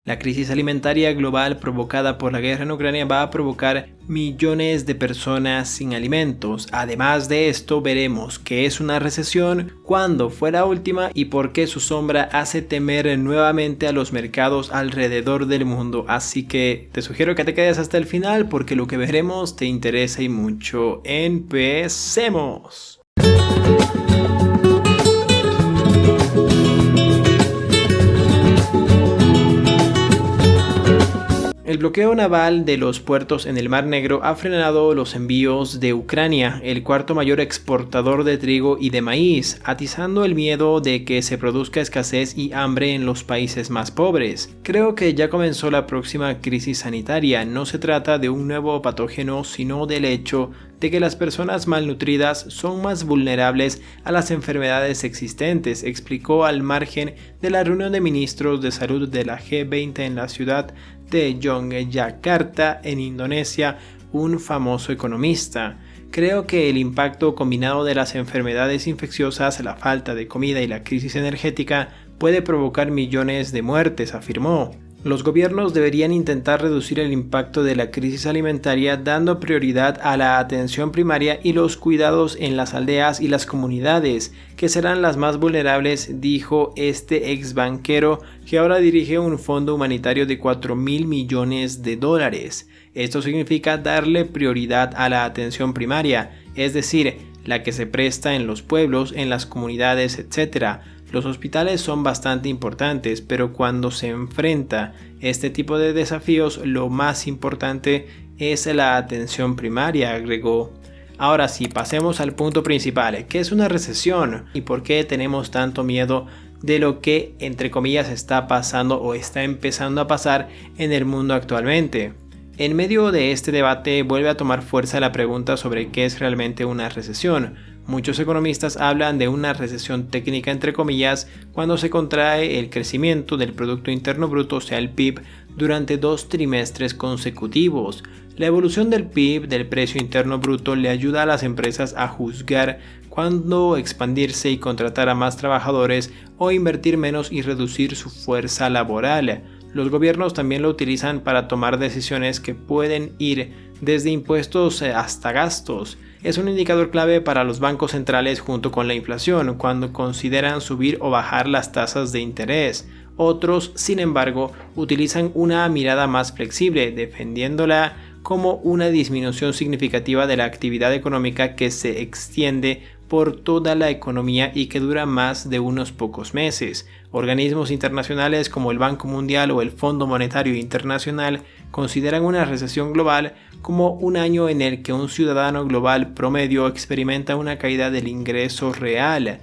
La crisis alimentaria global provocada por la guerra en Ucrania va a provocar millones de personas sin alimentos. Además de esto, veremos qué es una recesión, cuándo fue la última y por qué su sombra hace temer nuevamente a los mercados alrededor del mundo. Así que te sugiero que te quedes hasta el final porque lo que veremos te interesa y mucho. ¡Empecemos! El bloqueo naval de los puertos en el Mar Negro ha frenado los envíos de Ucrania, el cuarto mayor exportador de trigo y de maíz, atizando el miedo de que se produzca escasez y hambre en los países más pobres. Creo que ya comenzó la próxima crisis sanitaria. No se trata de un nuevo patógeno, sino del hecho de que las personas malnutridas son más vulnerables a las enfermedades existentes, explicó al margen de la reunión de ministros de salud de la G20 en la ciudad de Yogyakarta, en Indonesia, un famoso economista. Creo que el impacto combinado de las enfermedades infecciosas, la falta de comida y la crisis energética puede provocar millones de muertes, afirmó. Los gobiernos deberían intentar reducir el impacto de la crisis alimentaria dando prioridad a la atención primaria y los cuidados en las aldeas y las comunidades, que serán las más vulnerables, dijo este ex banquero que ahora dirige un fondo humanitario de $4.000 millones. Esto significa darle prioridad a la atención primaria, es decir, la que se presta en los pueblos, en las comunidades, etc. Los hospitales son bastante importantes, pero cuando se enfrenta este tipo de desafíos, lo más importante es la atención primaria, agregó. Ahora sí, pasemos al punto principal. ¿Qué es una recesión? ¿Y por qué tenemos tanto miedo de lo que, entre comillas, está pasando o está empezando a pasar en el mundo actualmente? En medio de este debate vuelve a tomar fuerza la pregunta sobre qué es realmente una recesión. Muchos economistas hablan de una recesión técnica entre comillas cuando se contrae el crecimiento del Producto Interno Bruto, o sea el PIB, durante 2 trimestres consecutivos. La evolución del PIB, del Precio Interno Bruto, le ayuda a las empresas a juzgar cuándo expandirse y contratar a más trabajadores o invertir menos y reducir su fuerza laboral. Los gobiernos también lo utilizan para tomar decisiones que pueden ir desde impuestos hasta gastos. Es un indicador clave para los bancos centrales junto con la inflación cuando consideran subir o bajar las tasas de interés. Otros, sin embargo, utilizan una mirada más flexible, defendiéndola como una disminución significativa de la actividad económica que se extiende por toda la economía y que dura más de unos pocos meses. Organismos internacionales como el Banco Mundial o el Fondo Monetario Internacional consideran una recesión global como un año en el que un ciudadano global promedio experimenta una caída del ingreso real.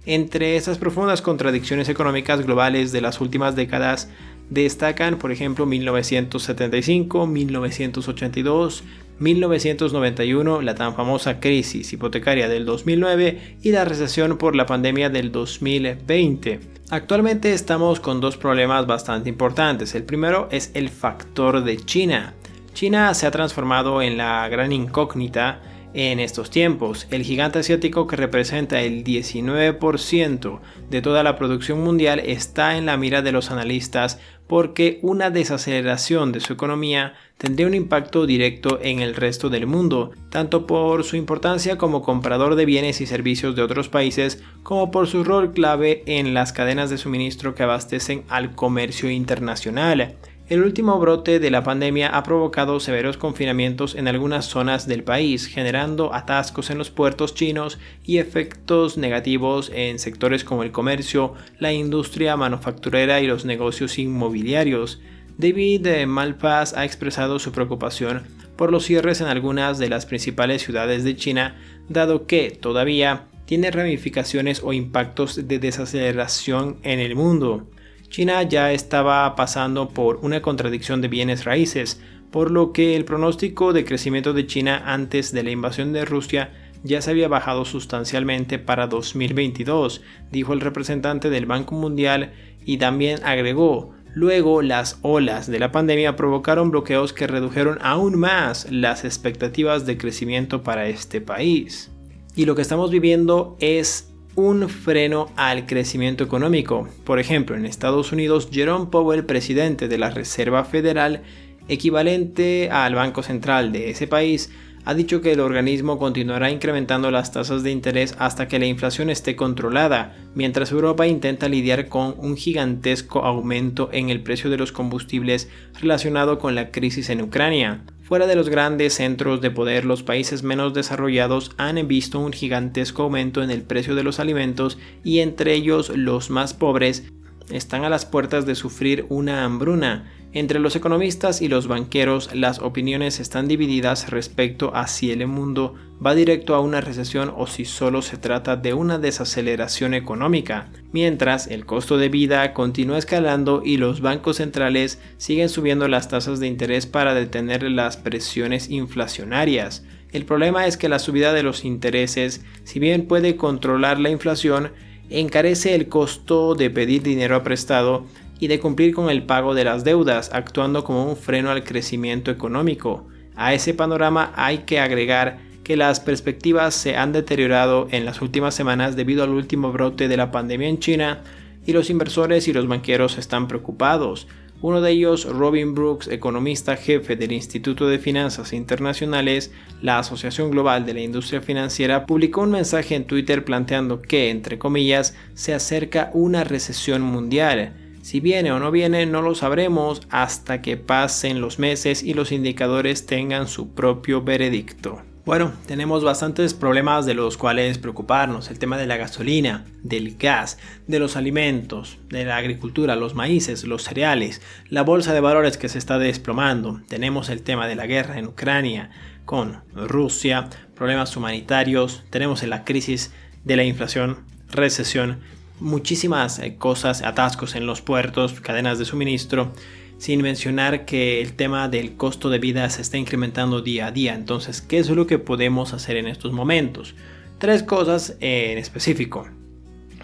Entre esas profundas contradicciones económicas globales de las últimas décadas destacan, por ejemplo, 1975, 1982, 1991, la tan famosa crisis hipotecaria del 2009 y la recesión por la pandemia del 2020. Actualmente estamos con dos problemas bastante importantes. El primero es el factor de China. China se ha transformado en la gran incógnita en estos tiempos. El gigante asiático, que representa el 19% de toda la producción mundial, está en la mira de los analistas porque una desaceleración de su economía tendría un impacto directo en el resto del mundo, tanto por su importancia como comprador de bienes y servicios de otros países, como por su rol clave en las cadenas de suministro que abastecen al comercio internacional. El último brote de la pandemia ha provocado severos confinamientos en algunas zonas del país, generando atascos en los puertos chinos y efectos negativos en sectores como el comercio, la industria manufacturera y los negocios inmobiliarios. David Malpass ha expresado su preocupación por los cierres en algunas de las principales ciudades de China, dado que todavía tiene ramificaciones o impactos de desaceleración en el mundo. China ya estaba pasando por una contradicción de bienes raíces, por lo que el pronóstico de crecimiento de China antes de la invasión de Rusia ya se había bajado sustancialmente para 2022, dijo el representante del Banco Mundial, y también agregó: luego las olas de la pandemia provocaron bloqueos que redujeron aún más las expectativas de crecimiento para este país. Y lo que estamos viviendo es un freno al crecimiento económico. Por ejemplo, en Estados Unidos, Jerome Powell, presidente de la Reserva Federal, equivalente al Banco Central de ese país, ha dicho que el organismo continuará incrementando las tasas de interés hasta que la inflación esté controlada, mientras Europa intenta lidiar con un gigantesco aumento en el precio de los combustibles relacionado con la crisis en Ucrania. Fuera de los grandes centros de poder, los países menos desarrollados han visto un gigantesco aumento en el precio de los alimentos y entre ellos los más pobres están a las puertas de sufrir una hambruna. Entre los economistas y los banqueros, las opiniones están divididas respecto a si el mundo va directo a una recesión o si solo se trata de una desaceleración económica, mientras el costo de vida continúa escalando y los bancos centrales siguen subiendo las tasas de interés para detener las presiones inflacionarias. El problema es que la subida de los intereses, si bien puede controlar la inflación, encarece el costo de pedir dinero prestado y de cumplir con el pago de las deudas, actuando como un freno al crecimiento económico. A ese panorama hay que agregar que las perspectivas se han deteriorado en las últimas semanas debido al último brote de la pandemia en China y los inversores y los banqueros están preocupados. Uno de ellos, Robin Brooks, economista jefe del Instituto de Finanzas Internacionales, la Asociación Global de la Industria Financiera, publicó un mensaje en Twitter planteando que, entre comillas, se acerca una recesión mundial. Si viene o no viene, no lo sabremos hasta que pasen los meses y los indicadores tengan su propio veredicto. Bueno, tenemos bastantes problemas de los cuales preocuparnos. El tema de la gasolina, del gas, de los alimentos, de la agricultura, los maíces, los cereales, la bolsa de valores que se está desplomando. Tenemos el tema de la guerra en Ucrania con Rusia, problemas humanitarios, tenemos la crisis de la inflación, recesión, muchísimas cosas, atascos en los puertos, cadenas de suministro, sin mencionar que el tema del costo de vida se está incrementando día a día. Entonces, ¿qué es lo que podemos hacer en estos momentos? 3 cosas en específico.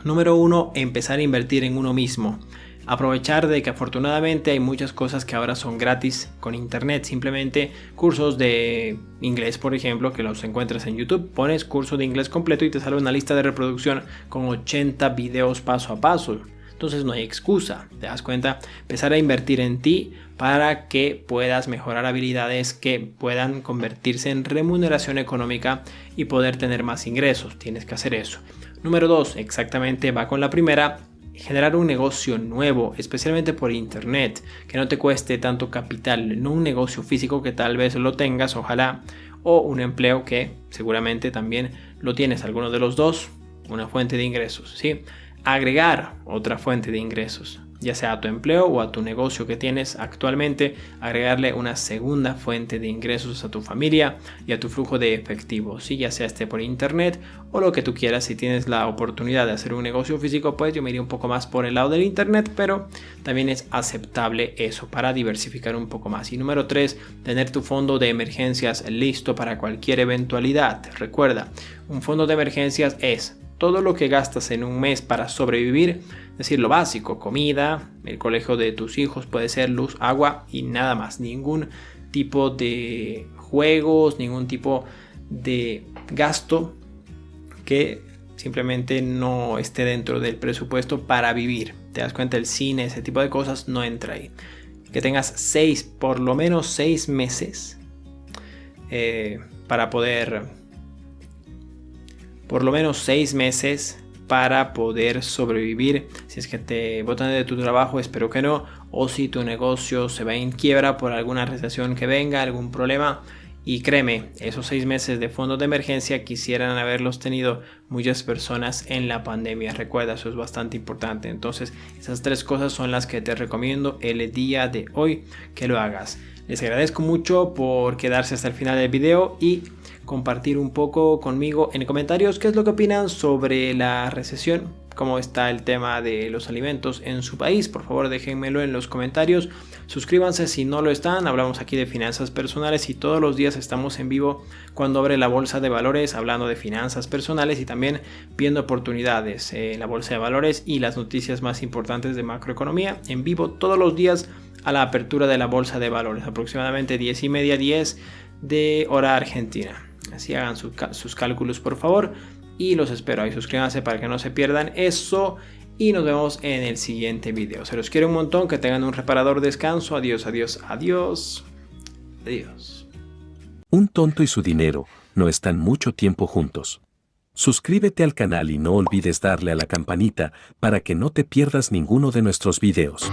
Número 1, empezar a invertir en uno mismo. Aprovechar de que afortunadamente hay muchas cosas que ahora son gratis con internet. Simplemente cursos de inglés, por ejemplo, que los encuentras en YouTube. Pones curso de inglés completo y te sale una lista de reproducción con 80 videos paso a paso. Entonces no hay excusa, ¿te das cuenta? Empezar a invertir en ti para que puedas mejorar habilidades que puedan convertirse en remuneración económica y poder tener más ingresos. Tienes que hacer eso. Número 2, exactamente va con la primera. Generar un negocio nuevo, especialmente por internet, que no te cueste tanto capital, no un negocio físico que tal vez lo tengas, ojalá, o un empleo que seguramente también lo tienes, alguno de los dos, una fuente de ingresos, ¿sí? Agregar otra fuente de ingresos, ya sea a tu empleo o a tu negocio que tienes actualmente, agregarle una segunda fuente de ingresos a tu familia y a tu flujo de efectivo, ¿sí? Ya sea por internet o lo que tú quieras. Si tienes la oportunidad de hacer un negocio físico, pues yo me iría un poco más por el lado del internet, pero también es aceptable eso para diversificar un poco más. Y número 3, tener tu fondo de emergencias listo para cualquier eventualidad. Recuerda, un fondo de emergencias es todo lo que gastas en un mes para sobrevivir, es decir, lo básico, comida, el colegio de tus hijos, puede ser luz, agua y nada más. Ningún tipo de juegos, ningún tipo de gasto que simplemente no esté dentro del presupuesto para vivir. Te das cuenta, el cine, ese tipo de cosas no entra ahí. Que tengas por lo menos 6 meses para poder... Por lo menos 6 meses para poder sobrevivir. Si es que te botan de tu trabajo, espero que no. O si tu negocio se va en quiebra por alguna recesión que venga, algún problema. Y créeme, esos 6 meses de fondo de emergencia quisieran haberlos tenido muchas personas en la pandemia. Recuerda, eso es bastante importante. Entonces, esas 3 cosas son las que te recomiendo el día de hoy que lo hagas. Les agradezco mucho por quedarse hasta el final del video y compartir un poco conmigo en comentarios qué es lo que opinan sobre la recesión, cómo está el tema de los alimentos en su país. Por favor, déjenmelo en los comentarios. Suscríbanse si no lo están. Hablamos aquí de finanzas personales y todos los días estamos en vivo cuando abre la bolsa de valores, hablando de finanzas personales y también viendo oportunidades en la bolsa de valores y las noticias más importantes de macroeconomía en vivo todos los días a la apertura de la bolsa de valores, aproximadamente 10:30, 10 de hora argentina. Así hagan sus cálculos, por favor. y los espero ahí. Suscríbanse para que no se pierdan eso y nos vemos en el siguiente video. Se los quiero un montón, que tengan un reparador descanso. Adiós, adiós, adiós. Adiós. Un tonto y su dinero no están mucho tiempo juntos. Suscríbete al canal y no olvides darle a la campanita para que no te pierdas ninguno de nuestros videos.